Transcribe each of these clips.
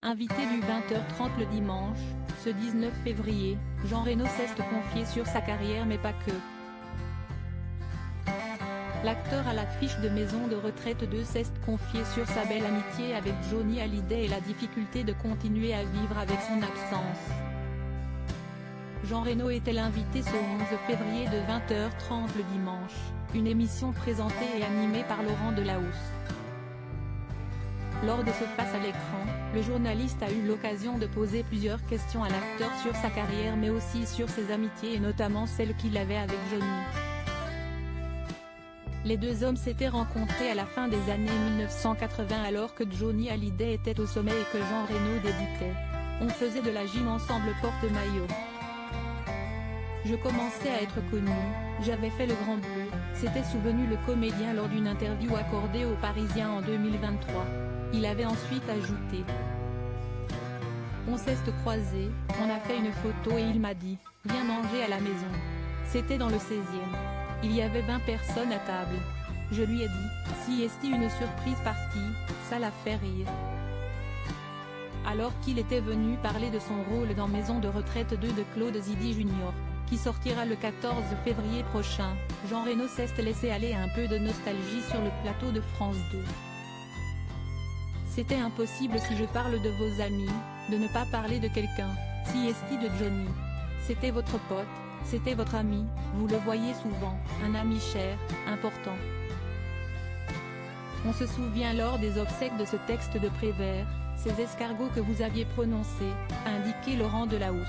Invité du 20h30 le dimanche, ce 19 février, Jean Reno s'est confié sur sa carrière mais pas que. L'acteur à l'affiche de Maison de retraite 2 s'est confié sur sa belle amitié avec Johnny Hallyday et la difficulté de continuer à vivre avec son absence. Jean Reno était l'invité ce 11 février de 20h30 le dimanche, une émission présentée et animée par Laurent Delahousse. Lors de ce face à l'écran, le journaliste a eu l'occasion de poser plusieurs questions à l'acteur sur sa carrière mais aussi sur ses amitiés et notamment celle qu'il avait avec Johnny. Les deux hommes s'étaient rencontrés à la fin des années 1980 alors que Johnny Hallyday était au sommet et que Jean Reno débutait. On faisait de la gym ensemble porte-maillot. Je commençais à être connu, j'avais fait le Grand Bleu, s'était souvenu le comédien lors d'une interview accordée aux Parisiens en 2023. Il avait ensuite ajouté: on s'est croisés, on a fait une photo et il m'a dit « Viens manger à la maison ». C'était dans le 16e. Il y avait 20 personnes à table. Je lui ai dit « Si est-ce une surprise partie, ça l'a fait rire ». Alors qu'il était venu parler de son rôle dans Maison de retraite 2 de Claude Zidi Jr., qui sortira le 14 février prochain, Jean Reno s'est laissé aller un peu de nostalgie sur le plateau de France 2. C'était impossible si je parle de vos amis, de ne pas parler de quelqu'un, si est de Johnny. C'était votre pote, c'était votre ami, vous le voyez souvent, un ami cher, important. On se souvient lors des obsèques de ce texte de Prévert, ces escargots que vous aviez prononcés, a indiqué Laurent Delahousse.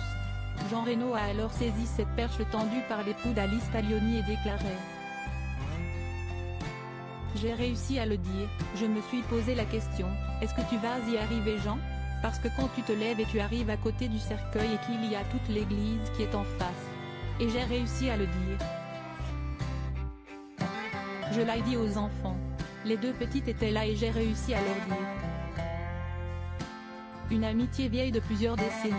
Jean Reno a alors saisi cette perche tendue par l'époux d'Alice Taglioni et déclaré: j'ai réussi à le dire, je me suis posé la question, est-ce que tu vas y arriver Jean? Parce que quand tu te lèves et tu arrives à côté du cercueil et qu'il y a toute l'église qui est en face. Et j'ai réussi à le dire. Je l'ai dit aux enfants. Les deux petites étaient là et j'ai réussi à leur dire. Une amitié vieille de plusieurs décennies.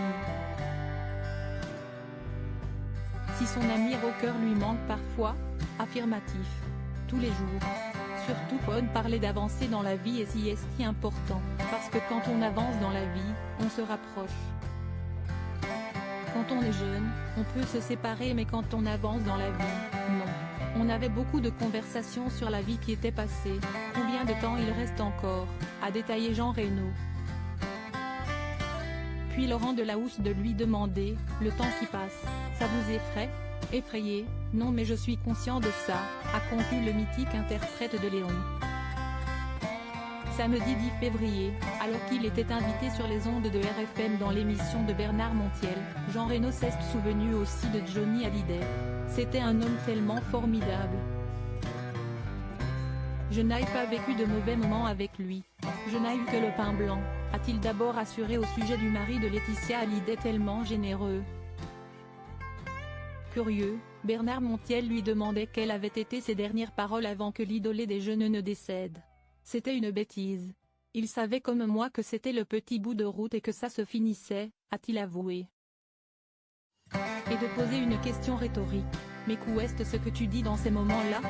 Si son ami rocker lui manque parfois, affirmatif. Tous les jours. Surtout Paul parlait d'avancer dans la vie et si est si important, parce que quand on avance dans la vie, on se rapproche. Quand on est jeune, on peut se séparer mais quand on avance dans la vie, non. On avait beaucoup de conversations sur la vie qui était passée, combien de temps il reste encore, a détaillé Jean Reno. Puis Laurent Delahousse de lui demander, le temps qui passe, ça vous effraie? Effrayé, non mais je suis conscient de ça, a conclu le mythique interprète de Léon. Samedi 10 février, alors qu'il était invité sur les ondes de RFM dans l'émission de Bernard Montiel, Jean Reno s'est souvenu aussi de Johnny Hallyday. C'était un homme tellement formidable. Je n'ai pas vécu de mauvais moments avec lui. Je n'ai eu que le pain blanc, a-t-il d'abord assuré au sujet du mari de Laetitia Hallyday tellement généreux. Curieux, Bernard Montiel lui demandait quelles avaient été ses dernières paroles avant que l'idolé des jeunes ne décède. C'était une bêtise. Il savait comme moi que c'était le petit bout de route et que ça se finissait, a-t-il avoué. Et de poser une question rhétorique. Mais qu'où est-ce que tu dis dans ces moments-là?